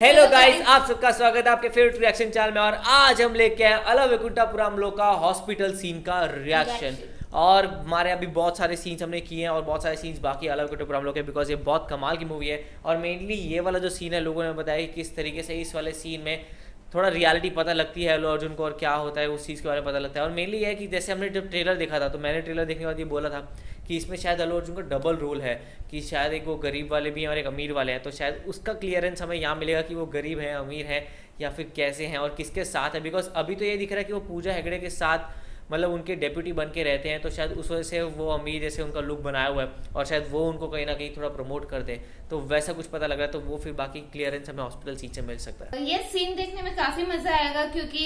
Hello guys, आप सबका स्वागत है आपके फेवरेट रिएक्शन चैनल में। और आज हम लेके आए अला वैकुंठपुरम लोग का हॉस्पिटल सीन का रिएक्शन। और हमारे अभी बहुत सारे सीन्स हमने किए हैं और बहुत सारे सीन्स बाकी अला वैकुंठपुरम लोग के, बिकॉज ये बहुत कमाल की मूवी है। और मेनली ये वाला जो सीन है, लोगों ने बताया कि किस तरीके से इस वाले सीन में थोड़ा रियलिटी पता लगती है अल्लू अर्जुन को और क्या होता है उस चीज़ के बारे में पता लगता है। और मेनली ये है कि जैसे हमने जब ट्रेलर देखा था तो मैंने ट्रेलर देखने के बाद ये बोला था कि इसमें शायद अल्लू अर्जुन का डबल रोल है, कि शायद एक वो गरीब वाले भी हैं और एक अमीर वाले हैं। तो शायद उसका क्लियरेंस हमें यहाँ मिलेगा कि वो गरीब हैं, अमीर हैं, या फिर कैसे हैं और किसके साथ है। बिकॉज अभी तो ये दिख रहा है कि वो पूजा हेगड़े के साथ मतलब उनके डेप्यूटी बन के रहते हैं, तो शायद उस वजह से वो अमीर जैसे उनका लुक बनाया हुआ है और शायद वो उनको कहीं ना कहीं थोड़ा प्रमोट कर दे, तो वैसा कुछ पता लग रहा है। तो वो फिर बाकी क्लियरेंस हमें हॉस्पिटल सीट से मिल सकता है। ये सीन देखने में काफी मजा आएगा क्योंकि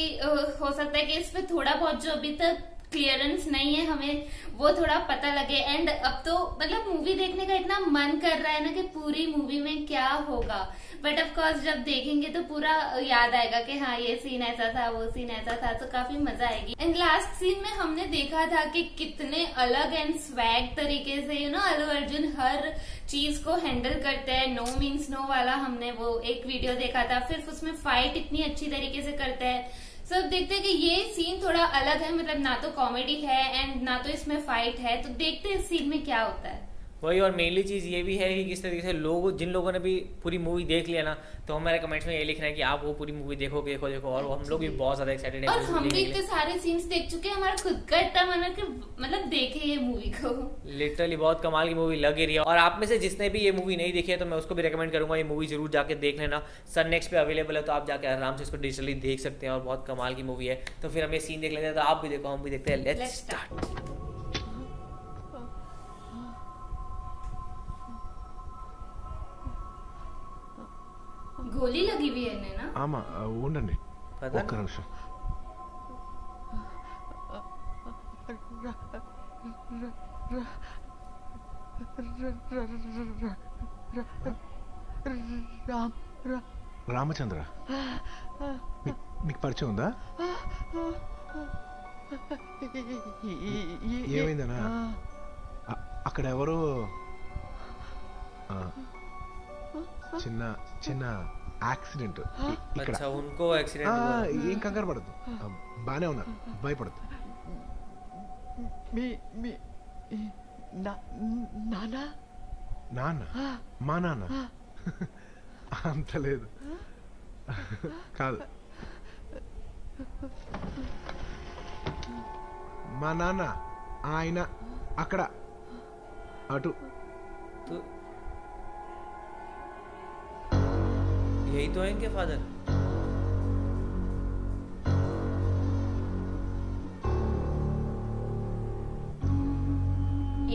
हो सकता है कि इस पे थोड़ा बहुत जो अभी तक क्लियरेंस नहीं है हमें वो थोड़ा पता लगे। एंड अब तो मतलब मूवी देखने का इतना मन कर रहा है ना कि पूरी मूवी में क्या होगा, बट ऑफ कोर्स जब देखेंगे तो पूरा याद आएगा कि हाँ ये सीन ऐसा था, वो सीन ऐसा था, तो काफी मजा आएगी। एंड लास्ट सीन में हमने देखा था कि कितने अलग एंड स्वैग तरीके से अल्लू अर्जुन हर चीज को हैंडल करते हैं। नो मीन्स नो वाला हमने वो एक वीडियो देखा था, फिर उसमें फाइट इतनी अच्छी तरीके से करते हैं। सब देखते हैं कि ये सीन थोड़ा अलग है, मतलब ना तो कॉमेडी है एंड ना तो इसमें फाइट है, तो देखते हैं इस सीन में क्या होता है वही। और मेनली चीज़ ये भी है कि किस तरीके से लोग, जिन लोगों ने भी पूरी मूवी देख लिया ना, तो हमारे कमेंट्स में ये लिखना है कि आप वो पूरी मूवी देखो देखो देखो। और हम लोग भी बहुत ज्यादा एक्साइटेड हैं। और हम भी इतने सारे सीन्स देख चुके हैं, हमारा खुद का इतना मन है कि मतलब देखे ये मूवी को। लिटरली बहुत कमाल की मूवी लग रही है। और आप में से जिसने भी ये मूवी नहीं देखी है तो मैं उसको भी रेकमेंड करूंगा, ये मूवी जरूर जाके देख लेना। सन नेक्स्ट पे अवेलेबल है, तो आप जाके आराम से इसको डिजिटली देख सकते हैं और बहुत कमाल की मूवी है। तो फिर हम ये सीन देख लेते हैं, तो आप भी देखो, हम भी देखते हैं। Let's start. गोली लगी हुई है इन्हें ना। ఆమా ఉండండి पता ఒక్క नहीं। నిమిషం రామచంద్ర మీకు పరిచయం ఉందా? ఏమైందనా? అక్కడ ఎవరో చిన్న చిన్న యాక్సిడెంట్ ఇక్కడ. अच्छा, उनको एक्सीडेंट हुआ। ఏం కంగారు పడద్దు, బానే ఉన్నారు, భయపడద్దు. మీ మీ నానా నాన్న? మా నాన్న? అంత లేదు, కాదు. మా నాన్న ఆయన అక్కడ అటు. तो यही तो है इनके फादर।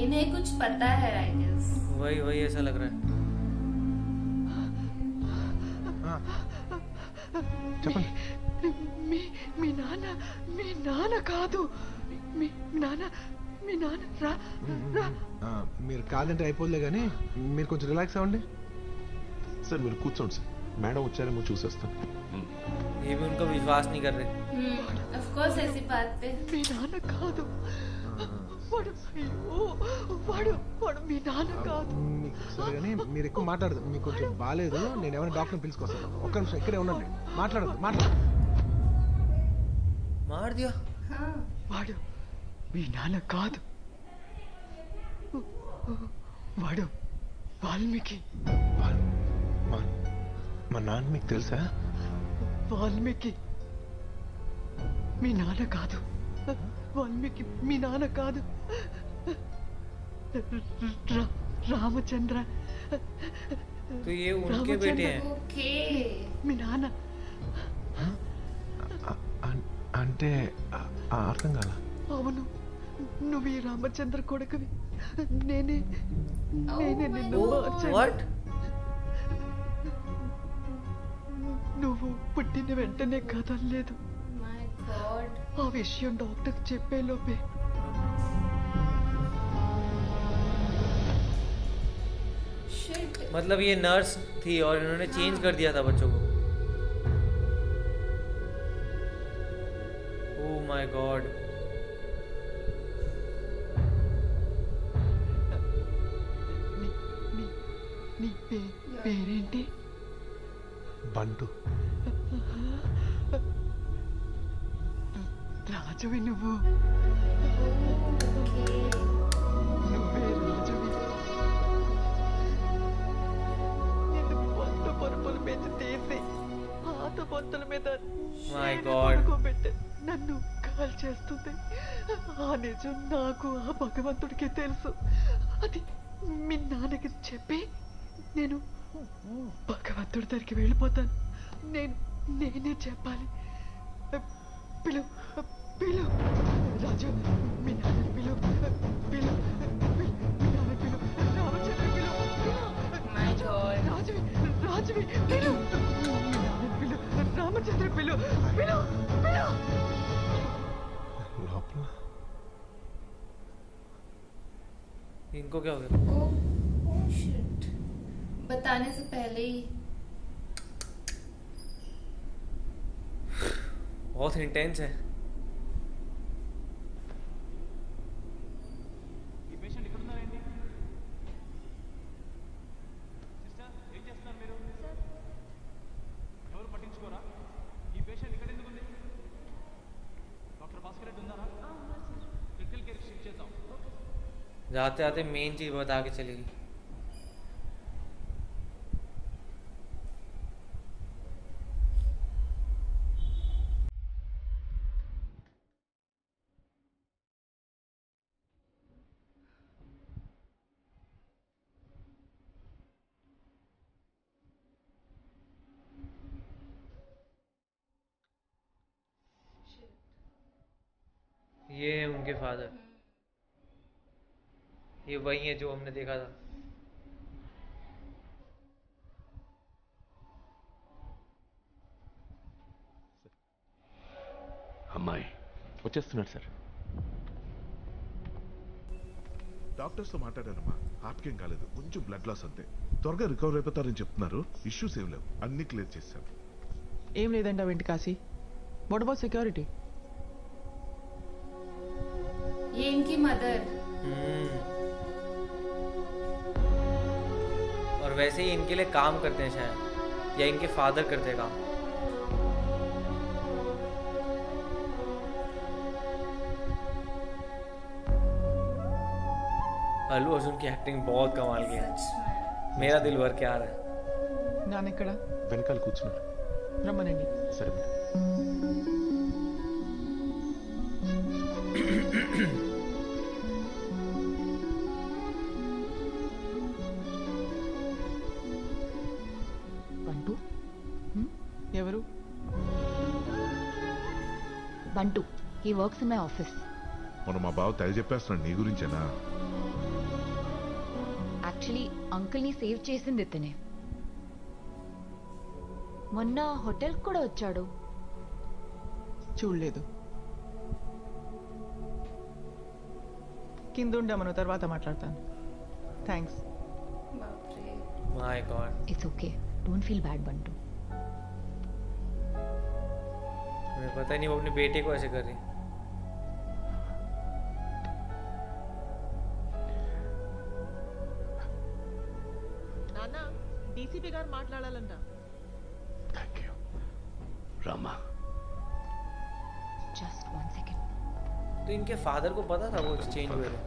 इन्हें कुछ पता है आई गेस। वही वही ऐसा लग रहा है। చెప్పండి. మీ మీ నాన్న కాదు, మీ నాన్న మీరు కాదంటే అయిపోలే కానీ మీరు కొంచెం రిలాక్స్ అవ్వండి. सर మీరు కూర్చోండి సార్, మేడం వచ్చారేమో చూసేస్తాను. ये भी उनको विश्वास नहीं कर रहे। ऑफ कोर्स ऐसी बात पे మీ నాన్న కాదు. వాడు అయ్యో వాడు మీ నాన్న కాదు. మీకు సరే కానీ మీరు ఎక్కువ మాట్లాడదు, మీకు కొంచెం బాగాలేదు. నేను ఎవరైనా డాక్టర్ని పిలుచుకొస్తాను. ఒక్క నిమిషం ఇక్కడే ఉండండి, మాట్లాడదు. मार दिया। हाँ వాడు మీ నాన్న కాదు, వాడు వాల్మీకి. మా నాన్న మీకు తెలుసా? వాల్మీకి మీ నాన్న కాదు. వాల్మీకి మీ నాన్న కాదు. రామచంద్ర तो ये उनके बेटे हैं। ओके। మీ నాన్న. అంటే అర్థం కాల. అవును, నువ్వు ఈ రామచంద్ర కొడుకువి. నేనే నిన్ను మార్చాను. व्हाट? నువ్వు పుట్టిన వెంటనే కదలలేదు. My God. ఆ విషయం డాక్టర్ చెప్పే లోపే शिट। मतलब ये नर्स थी और इन्होंने चेंज कर दिया था बच्चों को। Oh my God. నీ పేరేంటి? బంటు రాజువి నువ్వు నువ్వే రాజువి. నిన్ను పొట్టు పరుపుల మీద తీసి పాత బొత్తల మీద పడుకోబెట్టి నన్ను కాల్ చేస్తుంది. ఆ నిజం నాకు ఆ భగవంతుడికే తెలుసు. అది మీ నాన్నకి చెప్పి నేను భగవంతుడి దగ్గరికి వెళ్ళిపోతాను. నేనే చెప్పాలి. పిలు పిలు రాజు, మీ నాన్న పిలు పిలు మీ నాన్న పిలు రామచంద్ర పిలు రాజువి పిలు మీ నాన్న పిలు రామచంద్ర పిలు పిలు పిలు. లోపల इनको क्या हो गया? ओह शिट, बताने से पहले ही बहुत इंटेंस है. जाते आते मेन चीज बता के चलेगी. ये है उनके फादर. ये वही है जो हमने देखा था. అమ్మాయి వచ్చేస్తున్నాడు సార్. డాక్టర్స్తో మాట్లాడారమ్మా, హార్ట్కేం కాలేదు, కొంచెం బ్లడ్ లాస్ అంతే. త్వరగా రికవర్ అయిపోతారని చెప్తున్నారు. ఇష్యూస్ ఏం లేవు, అన్ని క్లియర్ చేశాను. ఏం లేదంట వెంటి కాశీ. What about security? ये इनकी मदर. और वैसे ही इनके लिए काम करते हैं शायद, या इनके फादर करते हैं काम. अल्लू अर्जुन की एक्टिंग बहुत कमाल की है. मेरा दिल भर के आ रहा है. నాన్న ఎక్కడ? వెనకాల కూర్చున్నాడు. రమ్మనండి. సరే మేడం. బంటు ఎవరు? బంటు, he works in my office. మొన్న మా బావ తెగ చెప్పేస్తున్నాడు నీ గురించేనా? యాక్చువల్లీ అంకుల్ని సేవ్ చేసింది ఇతనే. మొన్న హోటల్ కూడా వచ్చాడు. చూడలేదు. కింద ఉండమను, తర్వాత మాట్లాడతాను. Thanks. My God. It's okay, don't feel bad బంటు. मुझे पता नहीं वो अपने बेटे को ऐसे कर रही. నాన్న, డీసీపీ గారు మాట్లాడాలంట. Thank you Rama. Just 1 second. तो इनके फादर को पता था वो चेंज हुए थे.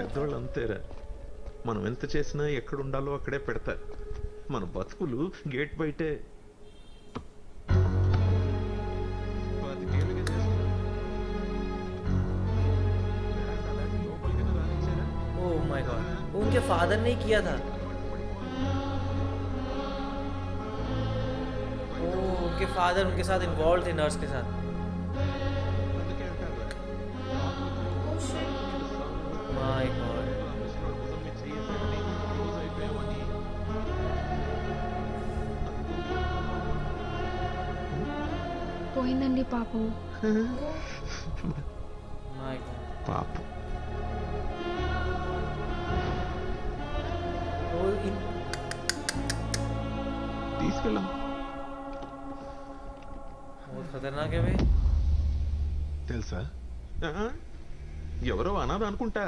పెద్దవాళ్ళు అంతేరా, మనం ఎంత చేసినా ఎక్కడ ఉండాలో అక్కడే పెడతారు. మన బతుకులు గేట్ బయటే. ओह माय गॉड, उनके फादर ने ही किया था. ओह, उनके फादर उनके साथ इन्वॉल्व थे, नर्स के साथ. My God. పోయిందండి పాపం. My God. పాప తీసుకెళ్ళాం. बहुत खतरनाक है भाई. తెలుసా, ఎవరో అనాథ అనుకుంటా.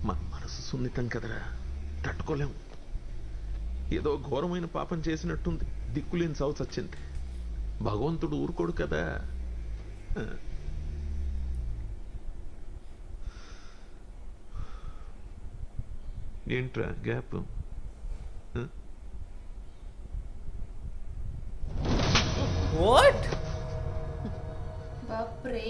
మన మనసు సున్నితం కదరా, తట్టుకోలేం. ఏదో ఘోరమైన పాపం చేసినట్టుంది. దిక్కులేని సావు చచ్చింది. భగవంతుడు ఊరుకోడు కదా. ఏంట్రా గ్యాప్? వాట్? బాప్రే.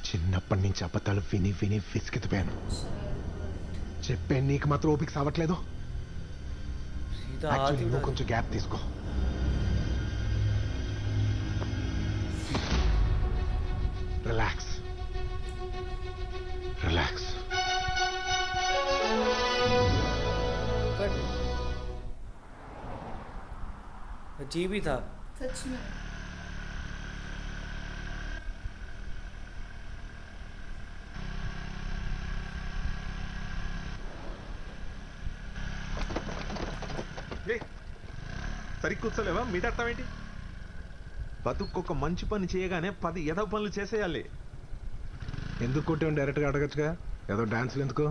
చిన్నప్పటి నుంచి అబద్ధాలు విని విని విసిగిపోయాను. చెప్పే నీకు మాత్రం ఓపిక సావట్లేదు. యాక్చువల్లీ నువ్వు కొంచెం గ్యాప్ తీసుకో. Relax relax. अजीब ही था सच में. సరి కూర్చోలేవా? మీటడతావేంటి? బతుక్కొక మంచి పని చేయగానే 10 ఎదవ పనులు చేసేయాలి. ఎందుకు కొట్టావు? డైరెక్ట్గా అడగచ్చుగా. ఏదో డాన్సులు ఎందుకు?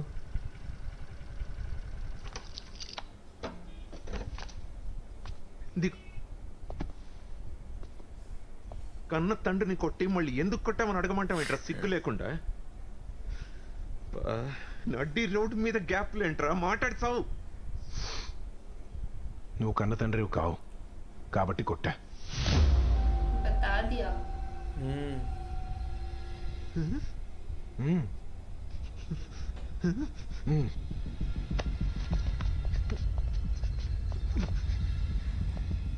కన్న తండ్రిని కొట్టి మళ్ళీ ఎందుకు కొట్టామని అడగమంటావేంట్రా సిగ్గు లేకుండా? నడ్డి రోడ్డు మీద గ్యాప్లు ఏంట్రా? మాట్లాడుతావు. నువ్వు కన్న తండ్రి కావు కాబట్టి కొట్టా. बता दिया.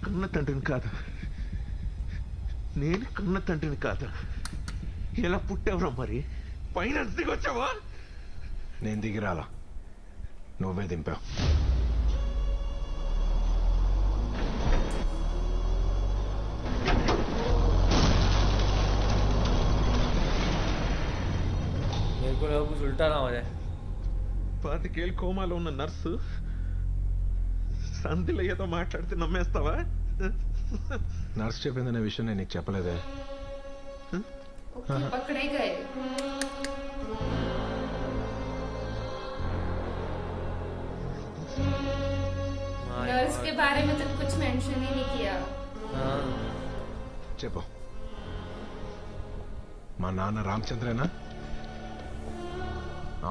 కన్న తండ్రిని కాదు, నేను కన్న తండ్రిని కాదు. ఎలా పుట్టావురా మరి? పైన దిగొచ్చావా? నేను దిగిరాలా, నువ్వే దింపావు. कुछ उल्टा ना हो जाए. 25 ఏళ్ళ కోమాలో ఉన్న నర్సు సంధిలో ఏదో మాట్లాడితే నమ్మేస్తావా? నర్స్ చెప్పిందనే విషయం నేను నీకు చెప్పలేదే. ओके, पकड़े गए. नर्स के बारे में तो कुछ मेंशन ही नहीं किया. చెప్పు. మా నాన్న రామచంద్రేనా?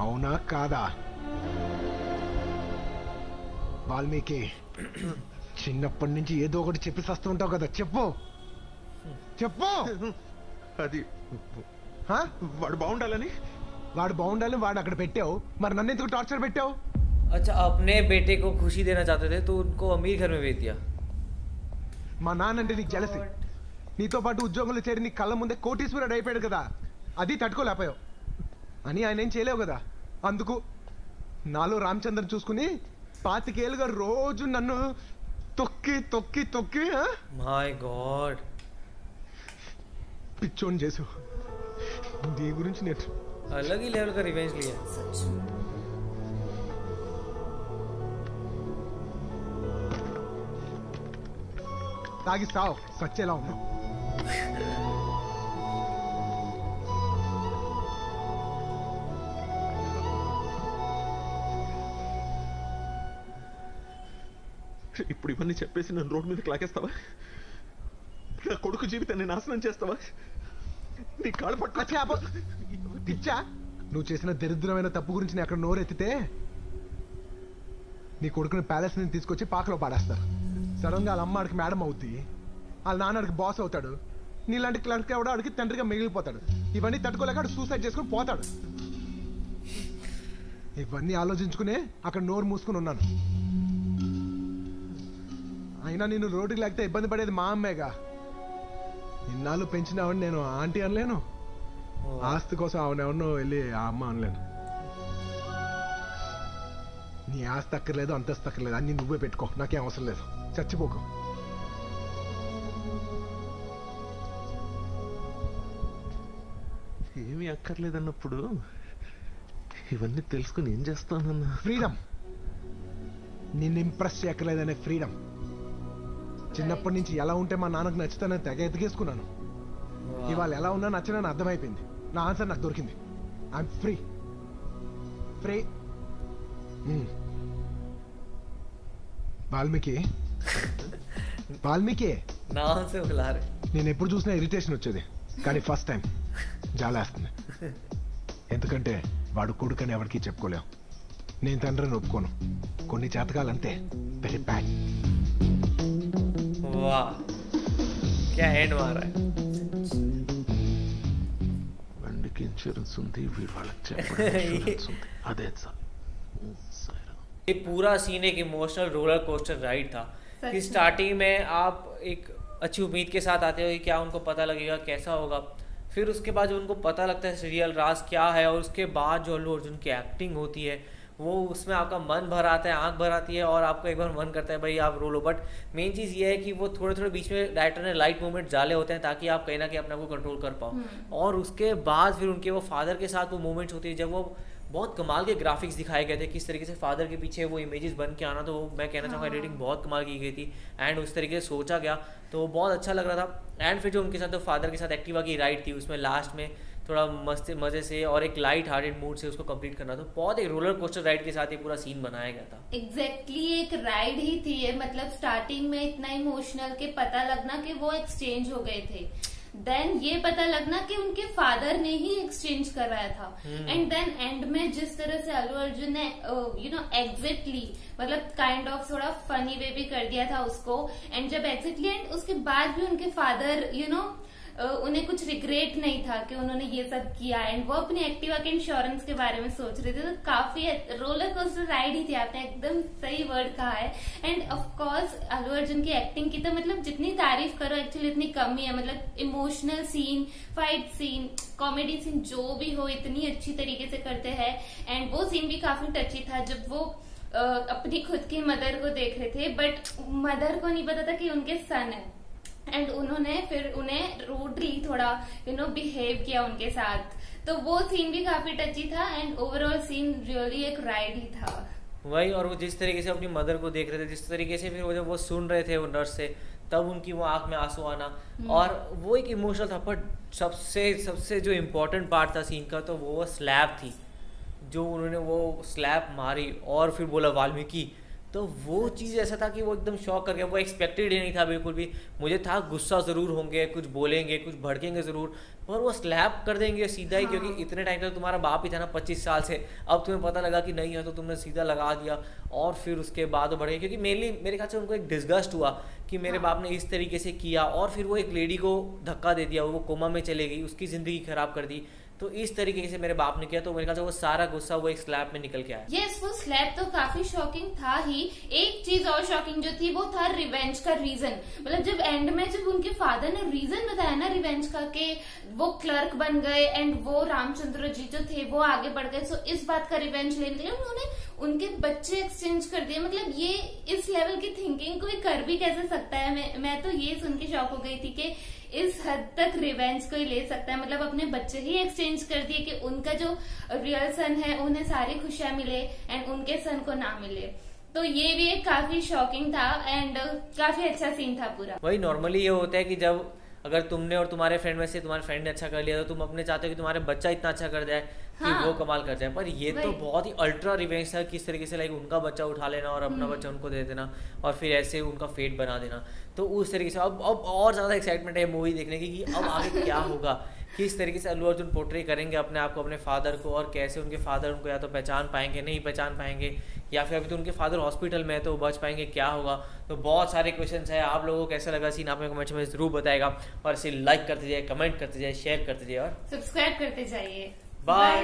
అవునా కాదా? వాల్మీకి, చిన్నప్పటి నుంచి ఏదో ఒకటి చెప్పి వస్తూ ఉంటావు కదా, చెప్పు చెప్పు. అది వాడు బాగుండాలని. వాడు బాగుండాలని వాడు అక్కడ పెట్టావు, మరి నన్ను ఎందుకు టార్చర్ పెట్టావు? अच्छा, अपने बेटे को खुशी देना चाहते थे तो उनको अमीर घर में भेज दिया. మా నాన్న అంటే నీకు జలసి. నీతో పాటు ఉద్యోగంలో చేరి నీ కళ్ళ ముందే కోటీశ్వరుడు అయిపోయాడు కదా, అది తట్టుకోలేకపోయావు అని ఆయన ఏం చేయలేవు కదా. అందుకు నాలో రామచంద్రన్ చూసుకుని 25 ఏళ్ళుగా రోజు నన్ను తొక్కి తొక్కి తొక్కి My God. పిచ్చోని చేసు. నీ గురించి నేను अलग ही लेवल का रिवेंज लिया. सच में. తాగి సావు, సచ్చేలా ఉన్నావు. ఇప్పుడు ఇవన్నీ చెప్పేసి నన్ను రోడ్డు మీదకి లాగేస్తావా? నా కొడుకు జీవితాన్ని నాశనం చేస్తావా? నీ కాళ్ళు పట్టుకొచ్చా. పిచ్చా, నువ్వు చేసిన దరిద్రమైన తప్పు గురించి నేను అక్కడ నోరెత్తితే నీ కొడుకుని ప్యాలెస్ నుంచి తీసుకొచ్చి పాకలో పాడేస్తారు. సడన్ గా వాళ్ళ అమ్మ ఆడికి మేడం అవుద్ది, వాళ్ళ నాన్న ఆడికి బాస్ అవుతాడు, నీలాంటి క్లర్క్ ఎవడో ఆడికి తండ్రిగా మిగిలిపోతాడు. ఇవన్నీ తట్టుకోలేక ఆడు సూసైడ్ చేసుకుని పోతాడు. ఇవన్నీ ఆలోచించుకునే అక్కడ నోరు మూసుకుని ఉన్నాను. అయినా నేను రోడ్డుకి లేకపోతే ఇబ్బంది పడేది మా అమ్మేగా. ఇన్నాళ్ళు పెంచినావని నేను ఆంటీ అనలేను, ఆస్తి కోసం ఆవిడెవరినో వెళ్ళి ఆ అమ్మ అనలేను. నీ ఆస్తి అక్కర్లేదు, అంతస్తు అక్కర్లేదు, అన్ని నువ్వే పెట్టుకో, నాకేం అవసరం లేదు. చచ్చిపోకు. ఏమీ అక్కర్లేదన్నప్పుడు ఇవన్నీ తెలుసుకుని ఏం చేస్తానన్నా? ఫ్రీడమ్. నిన్ను ఇంప్రెస్ చేయక్కర్లేదనే ఫ్రీడమ్. చిన్నప్పటి నుంచి ఎలా ఉంటే మా నాన్నకు నచ్చుతానని తెగ ఎదిగేసుకున్నాను. ఇవాళ ఎలా ఉన్నా నచ్చనని అర్థమైపోయింది. నా ఆన్సర్ నాకు దొరికింది. I'm free. Free. వాల్మీకి नाम से बुला रहे. నేను ఎప్పుడు చూసినా ఇరిటేషన్ వచ్చేది, కానీ ఫస్ట్ టైం జాలేస్తుంది. ఎందుకంటే వాడు కొడుకని ఎవరికి చెప్పుకోలేవు. నేను తండ్రిని ఒప్పుకోను. కొన్ని జాతకాలంతే వెరీ బ్యాడ్. वाह क्या एंड मारा है. బండికి ఇన్సూరెన్స్ ఉంది, వీడు వాళ్ళకి చెప్పడం ఇన్సూరెన్స్ ఉంది. అదే సార్. ये पूरा सीन एक इमोशनल रोलर कोस्टर राइड था कि स्टार्टिंग में आप एक अच्छी उम्मीद के साथ आते हो कि क्या उनको पता लगेगा, कैसा होगा. फिर उसके बाद जो उनको पता लगता है रियल राज क्या है, और उसके बाद जो अल्लू अर्जुन की एक्टिंग होती है वो उसमें आपका मन भर आता है, आंख भर आती है, और आपका एक बार मन करता है भाई आप रो लो. बट मेन चीज़ ये है कि वो थोड़े थोड़े बीच में डायरेक्टर ने लाइट मोमेंट डाले होते हैं ताकि आप कहीं ना कहीं अपने आप को कंट्रोल कर पाओ. और उसके बाद फिर उनके वो फादर के साथ वो मोमेंट्स होती है जब वो बहुत कमाल के ग्राफिक्स दिखाए गए थे, किस तरीके से फादर के पीछे वो इमेजेस बन के आना, तो वो मैं कहना चाहूँगा एडिटिंग बहुत कमाल की गई थी एंड उस तरीके से सोचा गया तो वो बहुत अच्छा लग रहा था. एंड फिर जो उनके साथ जो फादर के साथ एक्टिवा की राइड थी उसमें लास्ट में थोड़ा मज़े से और एक लाइट हार्टेड मूड से उसको कंप्लीट करना, तो बहुत एक रोलर कोस्टर राइड के साथ ये पूरा सीन बनाया गया था. एग्जैक्टली एक राइड ही थी ये. मतलब स्टार्टिंग में इतना इमोशनल के पता लगना कि वो एक्सचेंज हो गए थे, देन ये पता लगना कि उनके फादर ने ही एक्सचेंज कराया था, एंड देन एंड में जिस तरह से अल्लू अर्जुन ने एग्जैक्टली मतलब काइंड ऑफ थोड़ा फनी वे भी कर दिया था उसको. एंड जब एग्जैक्टली एंड उसके बाद भी उनके फादर उन्हें कुछ रिग्रेट नहीं था कि उन्होंने ये सब किया, एंड वो अपनी एक्टिवा के इंश्योरेंस के बारे में सोच रहे थे. तो काफी रोलर कोस्टर राइड ही थी. आपने एकदम सही वर्ड कहा है. End of course Allu Arjun की एक्टिंग की तो मतलब जितनी तारीफ करो एक्चुअली इतनी कम ही है. मतलब emotional scene, fight scene, comedy scene जो भी हो इतनी अच्छी तरीके से करते हैं. एंड वो सीन भी काफी टची था जब वो अपनी खुद की मदर को देख रहे थे, बट मदर को नहीं पता था कि उनके सन है, एंड उन्होंने फिर उन्हें रूडली थोड़ा बिहेव किया उनके साथ. तो वो सीन भी काफी टची था. एंड ओवरऑल सीन रियली एक राइड ही था. वही, और वो जिस तरीके से अपनी मदर को देख रहे थे, जिस तरीके से फिर वो जब वो सुन रहे थे वो नर्स से, तब उनकी वो आंख में आंसू आना, और वो एक इमोशनल था. बट सबसे जो इम्पोर्टेंट पार्ट था सीन का तो वो स्लैब थी, जो उन्होंने वो स्लैब मारी और फिर बोला वाल्मीकि, तो वो चीज़ ऐसा था कि वो एकदम शॉक कर गया. वो एक्सपेक्टेड ही नहीं था बिल्कुल भी. मुझे था गुस्सा ज़रूर होंगे, कुछ बोलेंगे, कुछ भड़केंगे ज़रूर, पर वो स्लैप कर देंगे सीधा ही. क्योंकि इतने टाइम तक तुम्हारा बाप ही था ना 25 साल से, अब तुम्हें पता लगा कि नहीं है तो तुमने सीधा लगा दिया. और फिर उसके बाद वो बढ़े, क्योंकि मेनली मेरे ख्याल से उनको एक डिस्गस्ट हुआ कि मेरे बाप ने इस तरीके से किया, और फिर वो एक लेडी को धक्का दे दिया, वो कोमा में चले गई, उसकी ज़िंदगी ख़राब कर दी. तो इस तरीके से मेरे बाप ने किया, तो मेरे ख्याल से वो सारा गुस्सा वो एक स्लैब में निकल के आया. यस, वो स्लैब तो काफी शॉकिंग था ही. एक चीज और शॉकिंग जो थी वो था रिवेंज का रीजन. मतलब जब एंड में जब उनके फादर ने रीजन बताया ना रिवेंज का, कि वो क्लर्क बन गए एंड वो रामचंद्र जी जो थे वो आगे बढ़ गए, सो इस बात का रिवेंज लेने के लिए उन्होंने उनके बच्चे एक्सचेंज कर दिए. मतलब ये इस लेवल की थिंकिंग कोई कर भी कैसे सकता है. मैं तो ये सुन के शॉक हो गई थी कि इस हद तक रिवेंज कोई ले सकता है. मतलब अपने बच्चे ही एक्सचेंज कर दिए कि उनका जो रियल सन है उन्हें सारी खुशियां मिले एंड उनके सन को ना मिले. तो ये भी एक काफी शॉकिंग था एंड काफी अच्छा सीन था पूरा. वही नॉर्मली ये होता है कि जब अगर तुमने और तुम्हारे फ्रेंड में से तुम्हारे फ्रेंड ने अच्छा कर लिया तो तुम अपने चाहते हो कि तुम्हारे बच्चा इतना अच्छा कर जाए कि वो कमाल कर जाए. पर ये तो बहुत ही अल्ट्रा रिवेंज था, किस तरीके से लाइक उनका बच्चा उठा लेना और अपना बच्चा उनको दे देना और फिर ऐसे उनका फेट बना देना. तो उस तरीके से अब और ज़्यादा एक्साइटमेंट है मूवी देखने की कि अब आगे क्या होगा, किस तरीके से अल्लू अर्जुन पोर्ट्रे करेंगे अपने आप को, अपने फादर को, और कैसे उनके फादर उनको या तो पहचान पाएंगे, नहीं पहचान पाएंगे, या फिर अभी तो उनके फादर हॉस्पिटल में है तो बच पाएंगे, क्या होगा. तो बहुत सारे क्वेश्चंस है. आप लोगों को कैसा लगा सीन आप कमेंट्स में ज़रूर बताएगा, और इसे लाइक करते जाइए, कमेंट करते जाइए, शेयर करते जाइए और सब्सक्राइब करते जाइए. बाय.